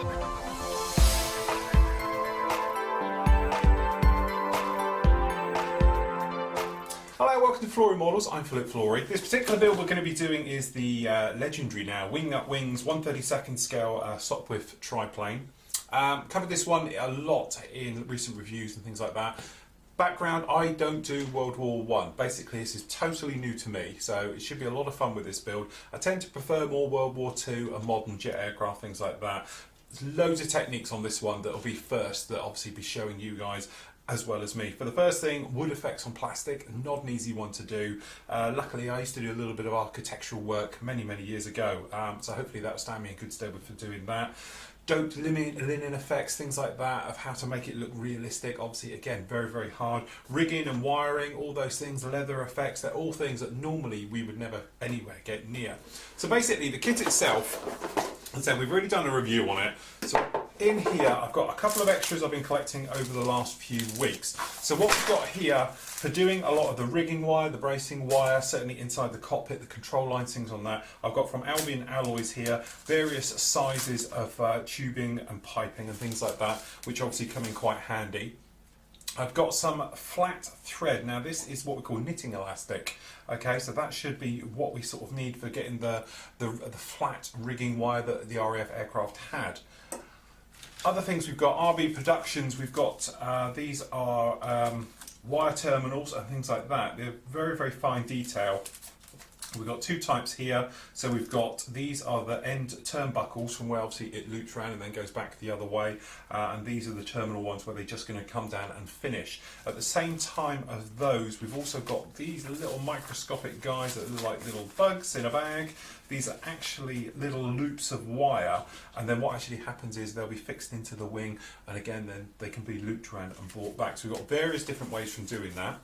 Hello, welcome to Flooring Models. I'm Philip Flory. This particular build we're going to be doing is the legendary now Wing Up Wings 1/32 scale Sopwith triplane. Covered this one a lot in recent reviews and things like that. Background, I don't do World War One. Basically, this is totally new to me, so it should be a lot of fun with this build. I tend to prefer more World War Two and modern jet aircraft, things like that. There's loads of techniques on this one that will be first, that obviously be showing you guys as well as me. For the first thing, wood effects on plastic, not an easy one to do. Luckily, I used to do a little bit of architectural work many years ago, so hopefully that'll stand me in good stead for doing that. Don't limit linen effects, things like that, of how to make it look realistic. Obviously, again, very hard. Rigging and wiring, all those things, leather effects, they're all things that normally we would never anywhere get near. So basically, the kit itself, as I said, we've already done a review on it. So in here, I've got a couple of extras I've been collecting over the last few weeks. So what we've got here, for doing a lot of the rigging wire, the bracing wire, certainly inside the cockpit, the control line, things on that, I've got from Albion Alloys here, various sizes of tubing and piping and things like that, which obviously come in quite handy. I've got some flat thread. Now this is what we call knitting elastic. Okay, so that should be what we sort of need for getting the flat rigging wire that the RAF aircraft had. Other things we've got, RB Productions, we've got, these are wire terminals and things like that. They're very fine detail. We've got two types here. So we've got, these are the end turnbuckles from where obviously it loops around and then goes back the other way. And these are the terminal ones where they're just going to come down and finish. At the same time as those, we've also got these little microscopic guys that look like little bugs in a bag. These are actually little loops of wire, and then what actually happens is they'll be fixed into the wing, and again then they can be looped around and brought back. So we've got various different ways from doing that.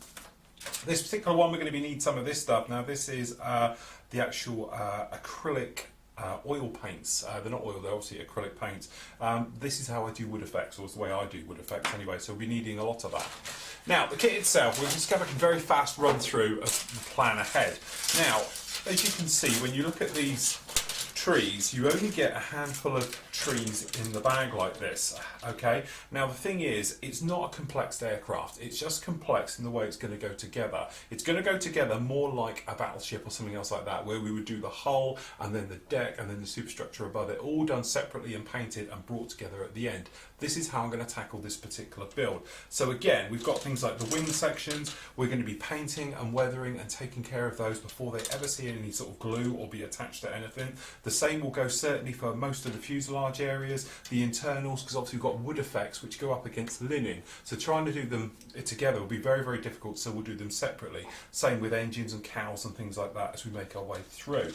This particular one, we're going to need some of this stuff. Now this is the actual acrylic oil paints. They're not oil, they're obviously acrylic paints. This is how I do wood effects, or it's the way I do wood effects anyway, so we'll be needing a lot of that. Now the kit itself, we'll just have a very fast run through of the plan ahead. Now, as you can see, when you look at these trees, you only get a handful of trees in the bag like this. Okay, now the thing is, it's not a complex aircraft, it's just complex in the way it's going to go together. It's going to go together more like a battleship or something else like that, where we would do the hull and then the deck and then the superstructure above it, all done separately and painted and brought together at the end. This is how I'm going to tackle this particular build. So again, we've got things like the wing sections. We're going to be painting and weathering and taking care of those before they ever see any sort of glue or be attached to anything. The same will go certainly for most of the fuselage areas, the internals, because obviously we've got wood effects which go up against linen. So trying to do them together will be very difficult, so we'll do them separately. Same with engines and cowls and things like that as we make our way through.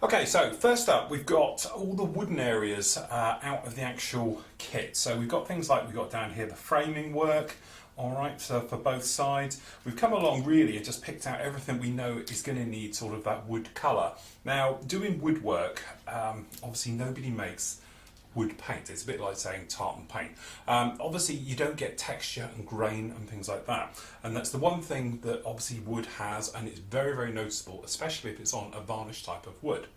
Okay, so first up, we've got all the wooden areas out of the actual kit. So we've got things like we've got down here the framing work. All right, so for both sides, we've come along really and just picked out everything we know is going to need sort of that wood colour. Now, doing woodwork, obviously nobody makes wood paint. It's a bit like saying tartan paint. Obviously you don't get texture and grain and things like that, and that's the one thing that obviously wood has, and it's very noticeable, especially if it's on a varnish type of wood.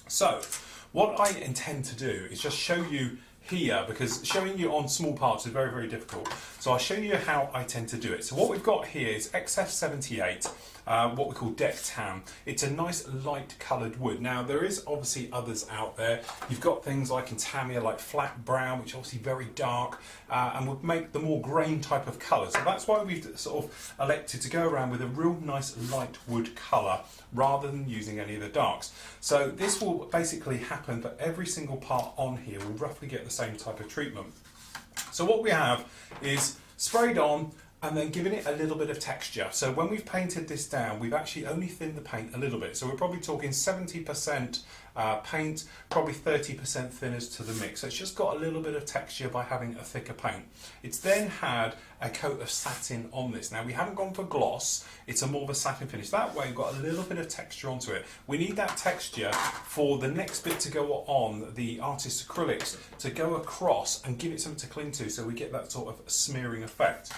So what I intend to do is just show you here, because showing you on small parts is very difficult. So I'll show you how I tend to do it. So what we've got here is XF78, what we call deck tan. It's a nice light coloured wood. Now there is obviously others out there. You've got things like in Tamiya, like flat brown, which are obviously very dark, and would make the more grain type of colour. So that's why we've sort of elected to go around with a real nice light wood colour rather than using any of the darks. So this will basically happen for every single part on here. We'll roughly get the same type of treatment. So what we have is sprayed on and then giving it a little bit of texture. So when we've painted this down, we've actually only thinned the paint a little bit. So we're probably talking 70% paint, probably 30% thinners to the mix. So it's just got a little bit of texture by having a thicker paint. It's then had a coat of satin on this. Now we haven't gone for gloss, it's a more of a satin finish. That way we've got a little bit of texture onto it. We need that texture for the next bit to go on, the artist's acrylics, to go across and give it something to cling to, so we get that sort of smearing effect.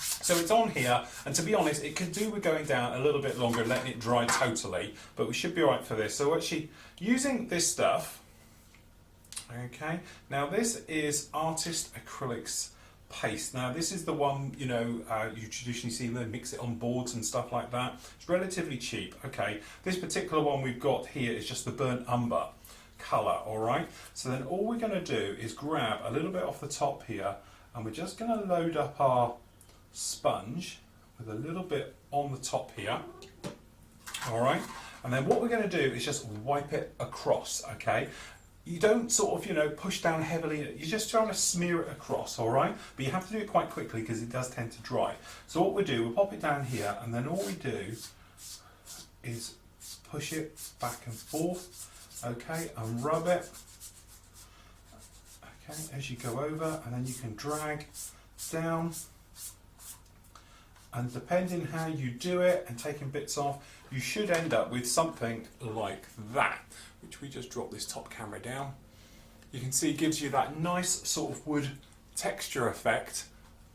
So it's on here, and to be honest, it could do with going down a little bit longer and letting it dry totally, but we should be alright for this. So actually, using this stuff, Okay, now this is Artist Acrylics paste. Now this is the one, you know, you traditionally see them mix it on boards and stuff like that. It's relatively cheap. Okay, this particular one we've got here is just the burnt umber colour. All right, so then all we're going to do is grab a little bit off the top here, and we're just going to load up our sponge with a little bit on the top here. All right, and then what we're going to do is just wipe it across. Okay, you don't sort of, you know, push down heavily, you're just trying to smear it across, all right? But you have to do it quite quickly because it does tend to dry. So what we do, we'll pop it down here, and then all we do is push it back and forth, okay, and rub it, okay, as you go over, and then you can drag down. And depending how you do it and taking bits off, you should end up with something like that, which we just drop this top camera down. You can see it gives you that nice sort of wood texture effect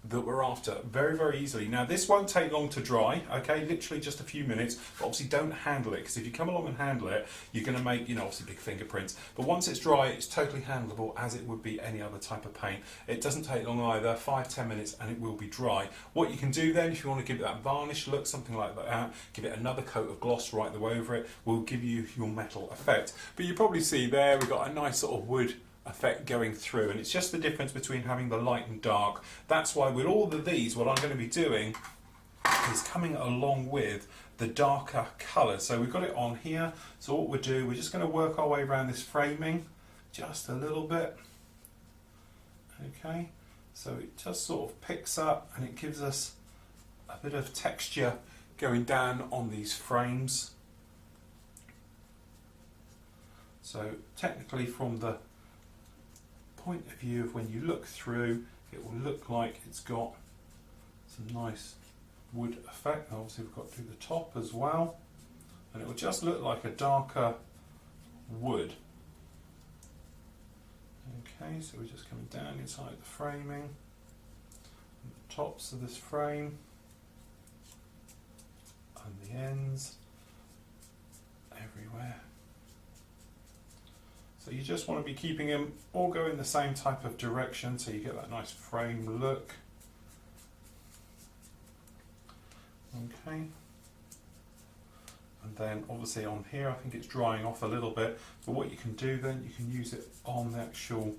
that we're after very, very easily. Now this won't take long to dry, okay, literally just a few minutes, but obviously don't handle it, because if you come along and handle it, you're going to make, you know, obviously big fingerprints. But once it's dry, it's totally handleable as it would be any other type of paint. It doesn't take long either, 5-10 minutes, and it will be dry. What you can do then, if you want to give it that varnish look, something like that, give it another coat of gloss right the way over it, will give you your metal effect. But you probably see there, we've got a nice sort of wood effect going through, and it's just the difference between having the light and dark. That's why with all of these, what I'm going to be doing is coming along with the darker colours. So we've got it on here, so what we'll do, we're just going to work our way around this framing just a little bit, okay, so it just sort of picks up and it gives us a bit of texture going down on these frames. So technically, from the point of view of when you look through, it will look like it's got some nice wood effect. Obviously we've got to do the top as well, and it will just look like a darker wood. Okay, so we're just coming down inside the framing, and the tops of this frame, and the ends, everywhere. So you just want to be keeping them all going the same type of direction, so you get that nice frame look. Okay. And then obviously on here, I think it's drying off a little bit, but what you can do then, you can use it on the actual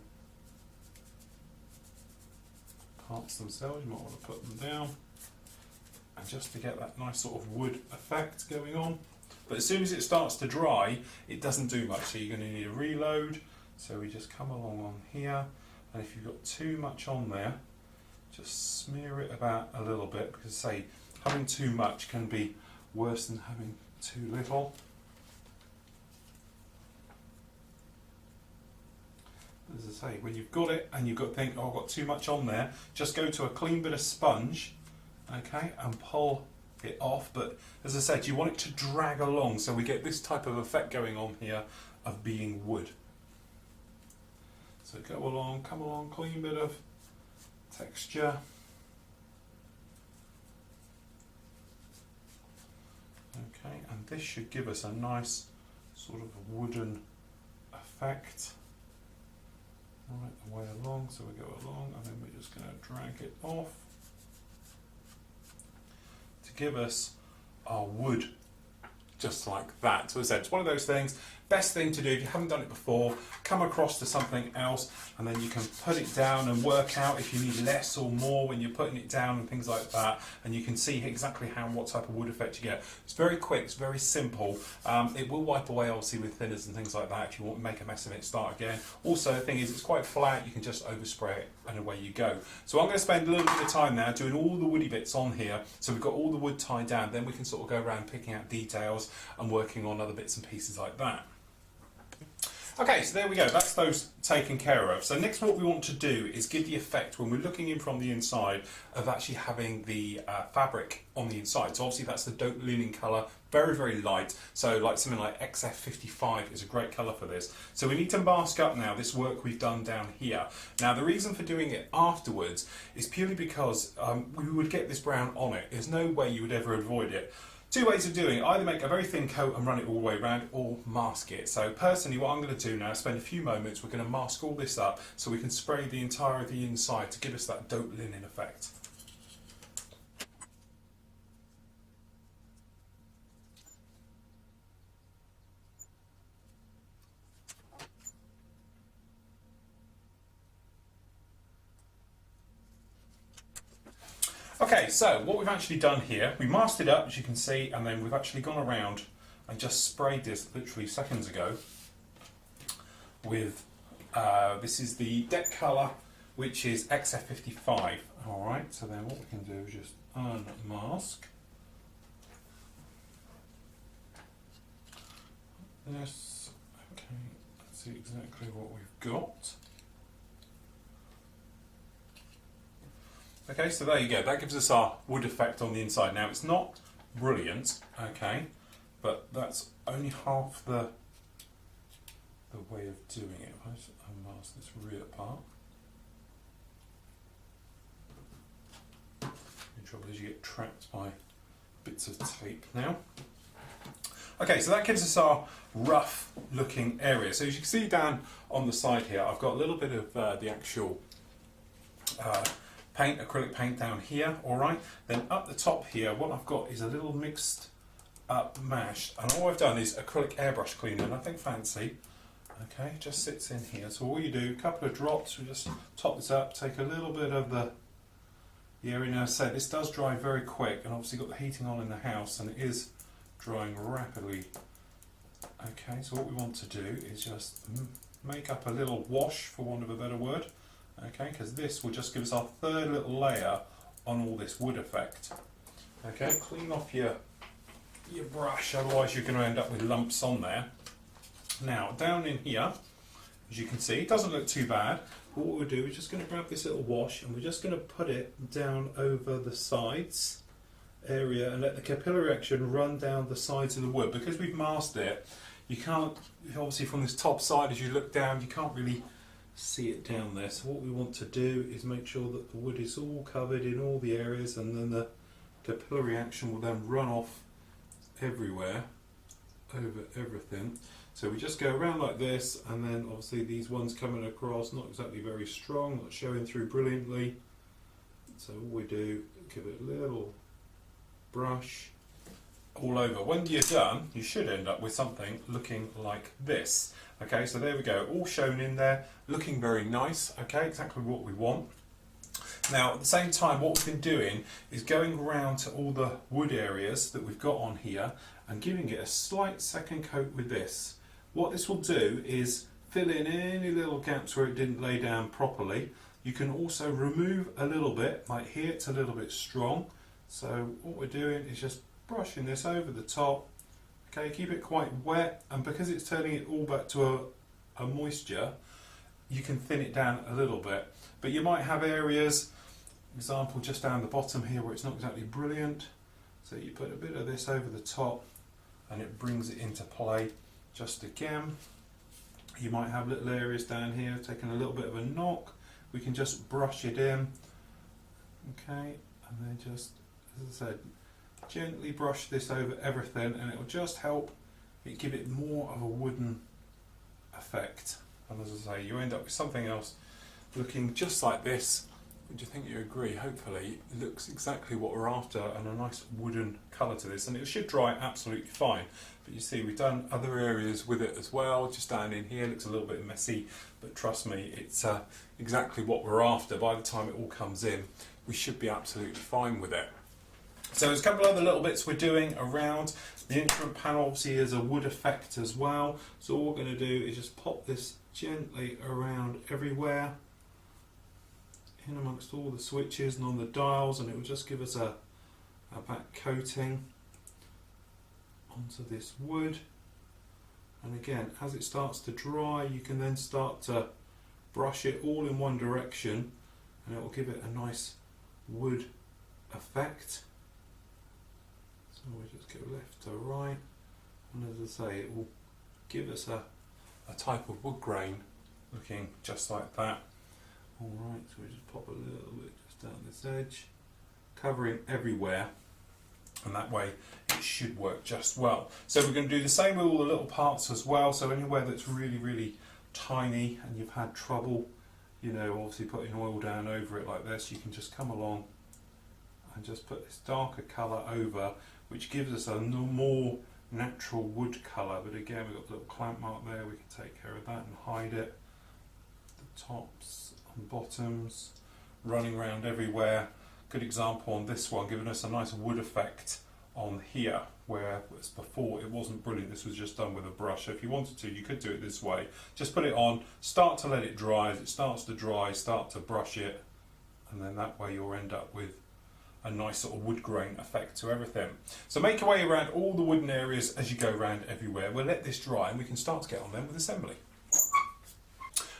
parts themselves. You might want to put them down, and just to get that nice sort of wood effect going on. But as soon as it starts to dry, it doesn't do much, so you're going to need a reload. So we just come along on here, and if you've got too much on there, just smear it about a little bit, because say having too much can be worse than having too little. As I say, when you've got it and you've got to think, oh, I've got too much on there, just go to a clean bit of sponge, okay, and pull it off. But as I said, you want it to drag along, so we get this type of effect going on here of being wood. So go along, come along, clean bit of texture. Okay, and this should give us a nice sort of wooden effect right the way along. So we go along, and then we're just going to drag it off to give us our wood just like that. So as I said, it's one of those things, best thing to do if you haven't done it before, come across to something else, and then you can put it down and work out if you need less or more when you're putting it down and things like that, and you can see exactly what type of wood effect you get. It's very quick, it's very simple. It will wipe away obviously with thinners and things like that. If you want to make a mess of it, start again. Also the thing is, it's quite flat, you can just overspray it and away you go. So I'm going to spend a little bit of time now doing all the woody bits on here, so we've got all the wood tied down, then we can sort of go around picking out details and working on other bits and pieces like that. Okay, so there we go, that's those taken care of. So next what we want to do is give the effect, when we're looking in from the inside, of actually having the fabric on the inside. So obviously that's the dope linen colour, very, very light. So like something like XF55 is a great colour for this. So we need to mask up now this work we've done down here. Now the reason for doing it afterwards is purely because we would get this brown on it. There's no way you would ever avoid it. two ways of doing it. Either make a very thin coat and run it all the way around, or mask it. So personally, what I'm going to do now is spend a few moments, we're going to mask all this up so we can spray the entire of the inside to give us that dope linen effect. Okay, so what we've actually done here, we masked it up as you can see, and then we've actually gone around and just sprayed this literally seconds ago with, this is the deck colour, which is XF55. Alright, so then what we can do is just unmask this. Okay, let's see exactly what we've got. Okay, so there you go, that gives us our wood effect on the inside. Now it's not brilliant, okay, but that's only half the way of doing it. If I just unmask this rear part. The trouble is you get trapped by bits of tape now. Okay, so that gives us our rough looking area. So as you can see down on the side here, I've got a little bit of the actual paint, acrylic paint down here, alright. Then up the top here, what I've got is a little mixed up mash, and all I've done is acrylic airbrush cleaner, nothing fancy. Okay, just sits in here. So all you do, a couple of drops, we just top this up, take a little bit of the area. Now, as I said, this does dry very quick, and obviously got the heating on in the house, and it is drying rapidly. Okay, so what we want to do is just make up a little wash, for want of a better word. Okay, because this will just give us our third little layer on all this wood effect. Okay, clean off your brush, otherwise you're going to end up with lumps on there. Now, down in here, as you can see, it doesn't look too bad, but what we'll do is just going to grab this little wash and we're just going to put it down over the sides area and let the capillary action run down the sides of the wood. Because we've masked it, you can't, obviously from this top side as you look down, you can't really see it down there. So what we want to do is make sure that the wood is all covered in all the areas, and then the capillary action will then run off everywhere over everything. So we just go around like this, and then obviously these ones coming across, not exactly very strong, not showing through brilliantly. So all we do, give it a little brush all over. When you're done, you should end up with something looking like this. Okay, so there we go, all shown in there, looking very nice. Okay, exactly what we want. Now, at the same time, what we've been doing is going around to all the wood areas that we've got on here and giving it a slight second coat with this. What this will do is fill in any little gaps where it didn't lay down properly. You can also remove a little bit, like here it's a little bit strong. So what we're doing is just brushing this over the top. Okay, keep it quite wet, and because it's turning it all back to a moisture, you can thin it down a little bit. But you might have areas, example just down the bottom here, where it's not exactly brilliant. So you put a bit of this over the top and it brings it into play just again. You might have little areas down here, taking a little bit of a knock. We can just brush it in. Okay, and then just, as I said, gently brush this over everything, and it will just help it give it more of a wooden effect. And as I say, you end up with something else looking just like this, which I think you agree, hopefully looks exactly what we're after, and a nice wooden colour to this, and it should dry absolutely fine. But you see, we've done other areas with it as well. Just down in here looks a little bit messy, but trust me, it's exactly what we're after. By the time it all comes in, we should be absolutely fine with it. So there's a couple of other little bits we're doing around. The instrument panel obviously is a wood effect as well. So all we're going to do is just pop this gently around everywhere, in amongst all the switches and on the dials, and it will just give us a back coating onto this wood. And again, as it starts to dry, you can then start to brush it all in one direction, and it will give it a nice wood effect. So we just go left to right, and as I say, it will give us a type of wood grain looking just like that. Alright, so we just pop a little bit just down this edge, covering everywhere. and that way it should work just well. So we're going to do the same with all the little parts as well. So anywhere that's really, really tiny and you've had trouble, you know, obviously putting oil down over it like this, you can just come along and just put this darker colour over, which gives us a more natural wood colour. But again, we've got the little clamp mark there, we can take care of that and hide it. The tops and bottoms running around everywhere. Good example on this one, giving us a nice wood effect on here, where before it wasn't brilliant. This was just done with a brush. So if you wanted to, you could do it this way. Just put it on, start to let it dry. As it starts to dry, start to brush it, and then that way you'll end up with a nice sort of wood grain effect to everything. So make your way around all the wooden areas as you go around everywhere. We'll let this dry and we can start to get on then with assembly.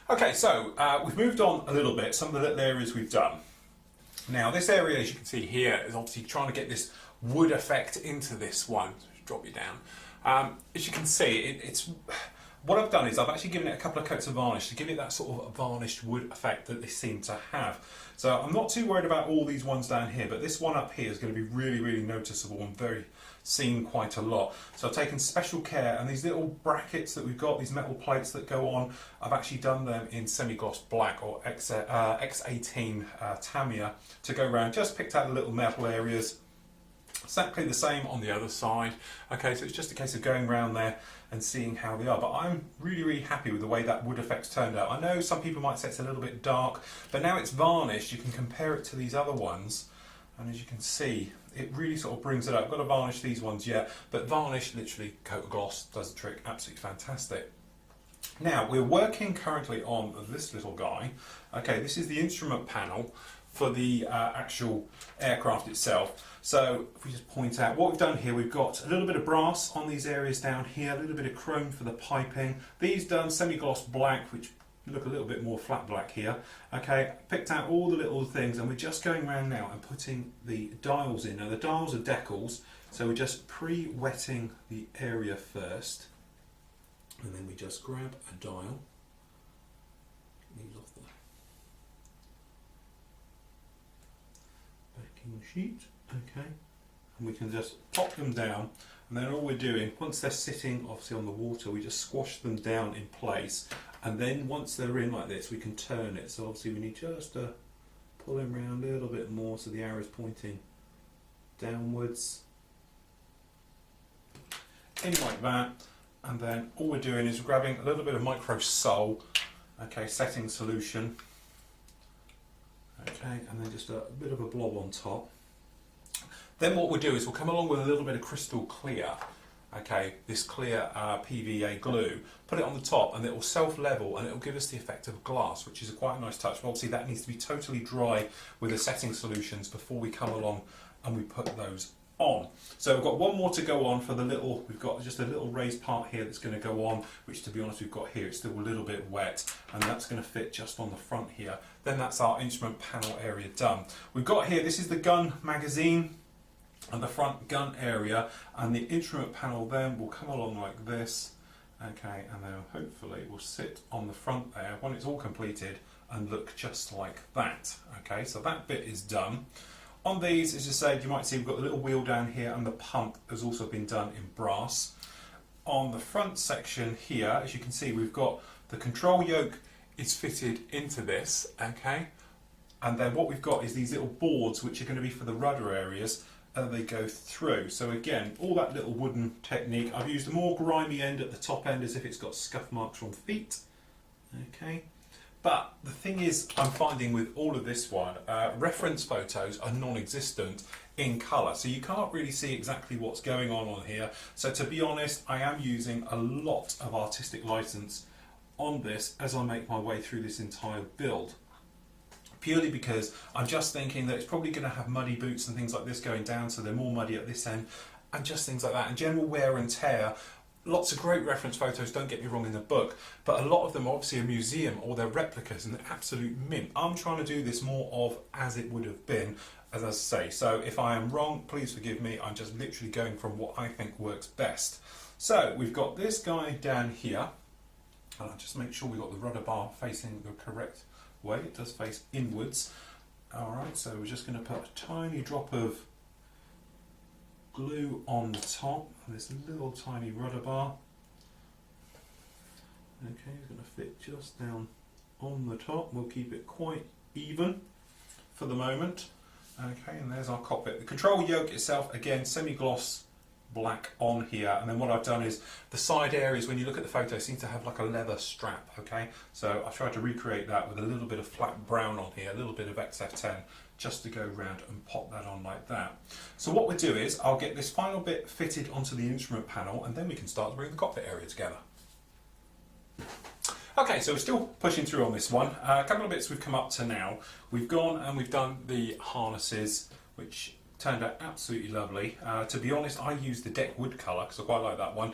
Okay, so we've moved on a little bit, some of the little areas we've done. Now this area, as you can see here, is obviously trying to get this wood effect into this one. Drop you down. As you can see, it's what I've done is I've actually given it a couple of coats of varnish to give it that sort of varnished wood effect that they seem to have. So I'm not too worried about all these ones down here, but this one up here is going to be really, really noticeable and very seen quite a lot. So I've taken special care, and these little brackets that we've got, these metal plates that go on, I've actually done them in semi-gloss black or X18 Tamiya to go around. Just picked out the little metal areas. Exactly the same on the other side. Okay, so it's just a case of going around there and seeing how they are. But I'm really, really happy with the way that wood effect's turned out. I know some people might say it's a little bit dark, but now it's varnished, you can compare it to these other ones, and as you can see, it really sort of brings it up. I've got to varnish these ones yet, but varnish, literally coat of gloss, does the trick. Absolutely fantastic. Now, we're working currently on this little guy. Okay, this is the instrument panel for the actual aircraft itself. So if we just point out what we've done here, we've got a little bit of brass on these areas down here, a little bit of chrome for the piping. These done semi-gloss black, which look a little bit more flat black here. Okay, picked out all the little things, and we're just going around now and putting the dials in. Now the dials are Decals, so we're just pre-wetting the area first, and then we just grab a dial. These off the backing sheet. Okay, and we can just pop them down, and then all we're doing, once they're sitting obviously on the water, we just squash them down in place, and then once they're in like this, we can turn it. So obviously we need just to pull them around a little bit more so the arrow is pointing downwards, in like that, and then all we're doing is grabbing a little bit of micro sol, okay, setting solution, okay, and then just a bit of a blob on top. Then what we'll do is we'll come along with a little bit of crystal clear, okay, this clear PVA glue, put it on the top, and it will self-level, and it will give us the effect of glass, which is quite a nice touch. But obviously that needs to be totally dry with the setting solutions before we come along and we put those on. So we've got one more to go on for the little, we've got just a little raised part here that's going to go on, which to be honest we've got here, it's still a little bit wet, and that's going to fit just on the front here. Then that's our instrument panel area done. We've got here, this is the gun magazine, and the front gun area, and the instrument panel then will come along like this, okay, and then hopefully it will sit on the front there when it's all completed and look just like that. Okay, so that bit is done. On these, as I said, you might see we've got a little wheel down here, and the pump has also been done in brass. On the front section here, as you can see, we've got the control yoke is fitted into this, okay, and then what we've got is these little boards which are going to be for the rudder areas, and they go through. So again, all that little wooden technique. I've used a more grimy end at the top end as if it's got scuff marks from feet. Okay, but the thing is, I'm finding with all of this one, reference photos are non-existent in colour, so you can't really see exactly what's going on here. So to be honest, I am using a lot of artistic license on this as I make my way through this entire build. Purely because I'm just thinking that it's probably going to have muddy boots and things like this going down, so they're more muddy at this end, and just things like that, and general wear and tear. Lots of great reference photos, don't get me wrong, in the book, but a lot of them are obviously a museum or they're replicas and they're absolute mint. I'm trying to do this more of as it would have been, as I say. So if I am wrong, please forgive me. I'm just literally going from what I think works best. So we've got this guy down here, and I'll just make sure we've got the rudder bar facing the correct way. It does face inwards. Alright, so we're just going to put a tiny drop of glue on the top of this little tiny rudder bar. Okay, it's going to fit just down on the top. We'll keep it quite even for the moment. Okay, and there's our cockpit. The control yoke itself, again, semi-gloss black on here, and then what I've done is the side areas, when you look at the photo, seem to have like a leather strap. Okay, so I've tried to recreate that with a little bit of flat brown on here, a little bit of XF10, just to go round and pop that on like that. So what we'll do is I'll get this final bit fitted onto the instrument panel, and then we can start to bring the cockpit area together. Okay, so we're still pushing through on this one. A couple of bits we've come up to now. We've gone and we've done the harnesses, which turned out absolutely lovely. To be honest, I used the deck wood colour because I quite like that one,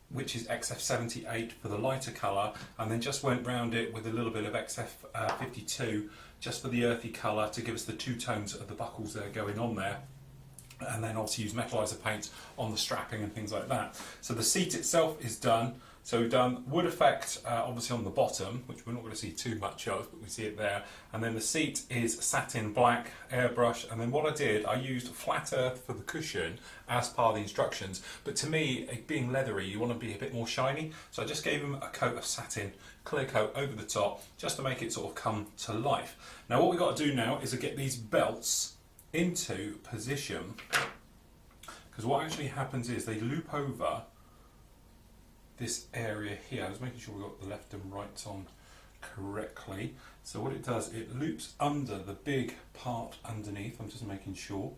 which is XF78 for the lighter colour, and then just went round it with a little bit of XF52 just for the earthy colour to give us the two tones of the buckles there going on there. And then obviously use metallizer paint on the strapping and things like that. So the seat itself is done. So we've done wood effect obviously on the bottom, which we're not going to see too much of, but we see it there. And then the seat is satin black, airbrush. And then what I did, I used flat earth for the cushion as part of the instructions. But to me, it being leathery, you want to be a bit more shiny. So I just gave them a coat of satin, clear coat over the top, just to make it sort of come to life. Now what we've got to do now is to get these belts into position, because what actually happens is they loop over this area here. I was making sure we got the left and right on correctly. So what it does, it loops under the big part underneath. I'm just making sure.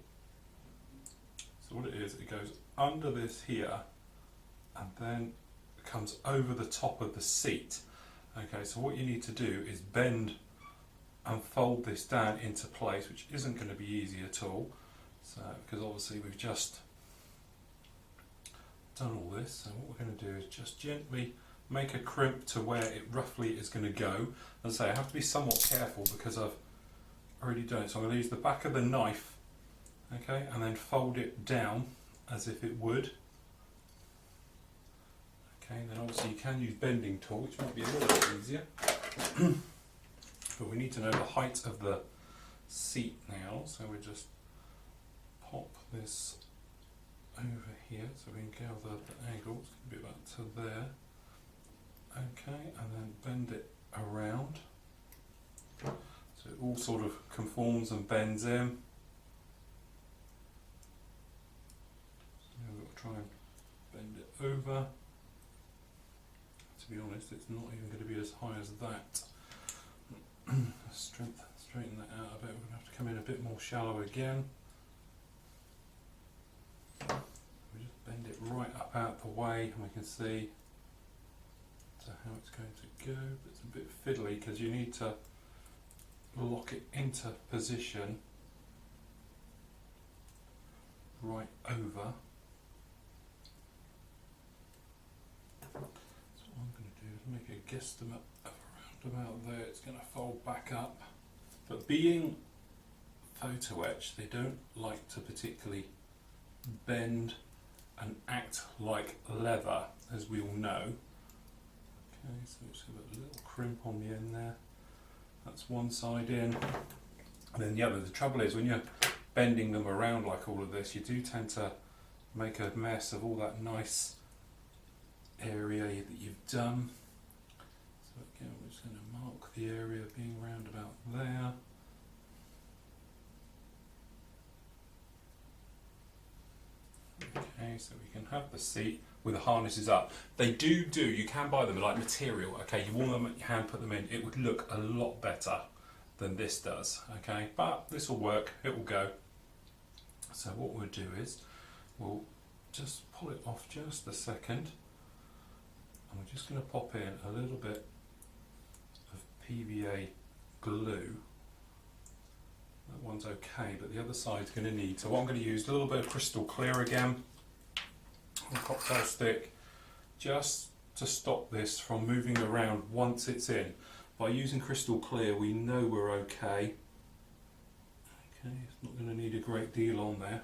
So what it is, it goes under this here and then it comes over the top of the seat. Okay, so what you need to do is bend and fold this down into place, which isn't going to be easy at all. So because obviously we've just done all this, so what we're going to do is just gently make a crimp to where it roughly is going to go. As I say, I have to be somewhat careful because I've already done it. So I'm going to use the back of the knife, okay, and then fold it down as if it would. Okay, then obviously you can use bending tool, which might be a little bit easier. But we need to know the height of the seat now, so we just pop this over here so we can gather the angle. It's going to be about to there. Okay, and then bend it around so it all sort of conforms and bends in. So we've got to try and bend it over. To be honest, it's not even going to be as high as that. Straighten that out a bit. We're going to have to come in a bit more shallow again. We just bend it right up out the way, and we can see how it's going to go. It's a bit fiddly because you need to lock it into position right over. So what I'm going to do is make a guesstimate of around about there. It's going to fold back up. But being photo etched, they don't like to particularly bend and act like leather, as we all know. Okay, so just have a little crimp on the end there. That's one side in. And then the other. The trouble is when you're bending them around like all of this, you do tend to make a mess of all that nice area that you've done. So again, we're just going to mark the area being round about there. Okay, so we can have the seat with the harnesses up. They do, you can buy them like material, okay, you warm them at your hand, put them in, it would look a lot better than this does, okay, but this will work, it will go. So what we'll do is, we'll just pull it off just a second, and we're just going to pop in a little bit of PVA glue. That one's okay, but the other side's going to need, so what I'm going to use, a little bit of crystal clear again, on a cocktail stick, just to stop this from moving around once it's in. By using crystal clear, we know we're okay. Okay, it's not going to need a great deal on there.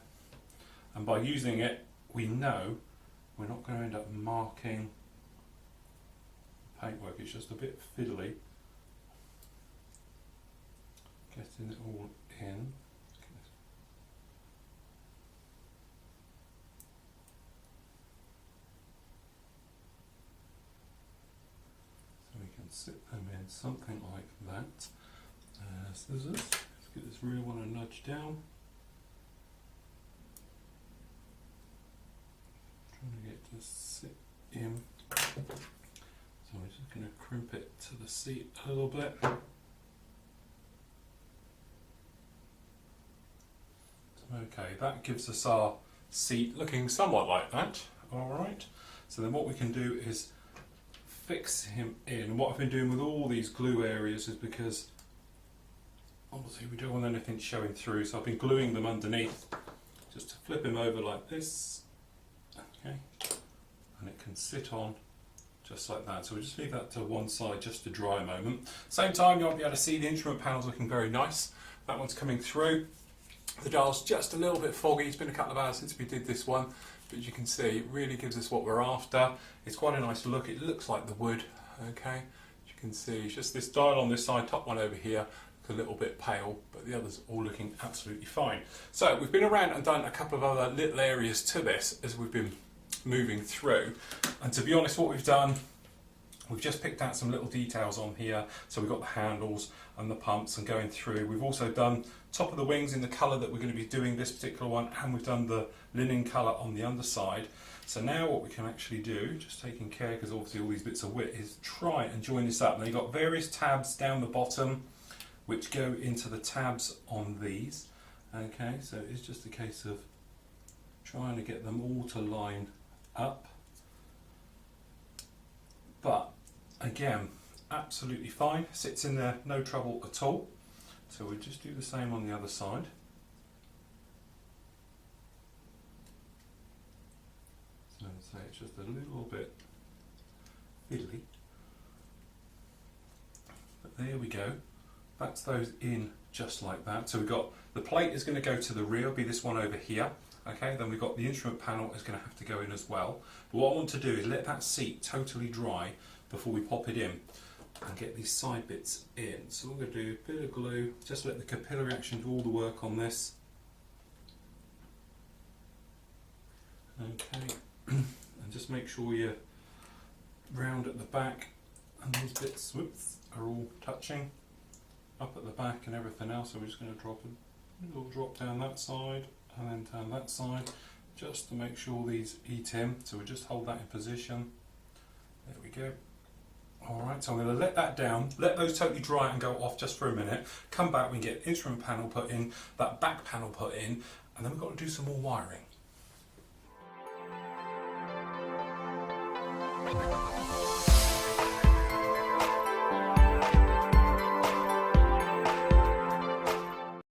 And by using it, we know we're not going to end up marking the paintwork, it's just a bit fiddly. Getting it all in. sit them in something like that. Scissors. Let's get this real one and nudge down. Trying to get to sit in. So I'm just going to crimp it to the seat a little bit. Okay, that gives us our seat looking somewhat like that. Alright, so then what we can do is fix him in. What I've been doing with all these glue areas is because obviously we don't want anything showing through, so I've been gluing them underneath just to flip him over like this. Okay, and it can sit on just like that. So we'll just leave that to one side just to dry a moment. Same time, you won't be able to see the instrument panels looking very nice. That one's coming through. The dial's just a little bit foggy. It's been a couple of hours since we did this one, but as you can see, it really gives us what we're after. It's quite a nice look. It looks like the wood. Okay, as you can see, it's just this dial on this side, top one over here, a little bit pale, but the others all looking absolutely fine. So we've been around and done a couple of other little areas to this as we've been moving through, and to be honest, what we've done, we've just picked out some little details on here. So we've got the handles and the pumps and going through. We've also done top of the wings in the colour that we're going to be doing this particular one, and we've done the linen colour on the underside. So now what we can actually do, just taking care because obviously all these bits are wet, is try and join this up. Now you've got various tabs down the bottom which go into the tabs on these. Okay, so it's just a case of trying to get them all to line up. But again, absolutely fine, sits in there, no trouble at all. So we'll just do the same on the other side. So say it's just a little bit fiddly. But there we go. That's those in just like that. So we've got the plate is going to go to the rear, be this one over here. Okay, then we've got the instrument panel is going to have to go in as well. But what I want to do is let that seat totally dry before we pop it in and get these side bits in. So we're going to do a bit of glue, just let the capillary action do all the work on this. Okay, and just make sure you're round at the back and these bits, whoops, are all touching up at the back and everything else. So we're just going to drop a little drop down that side and then down that side, just to make sure these eat in. So we just hold that in position. There we go. Alright, so I'm going to let that down, let those totally dry and go off just for a minute. Come back, we can get instrument panel put in, that back panel put in, and then we've got to do some more wiring.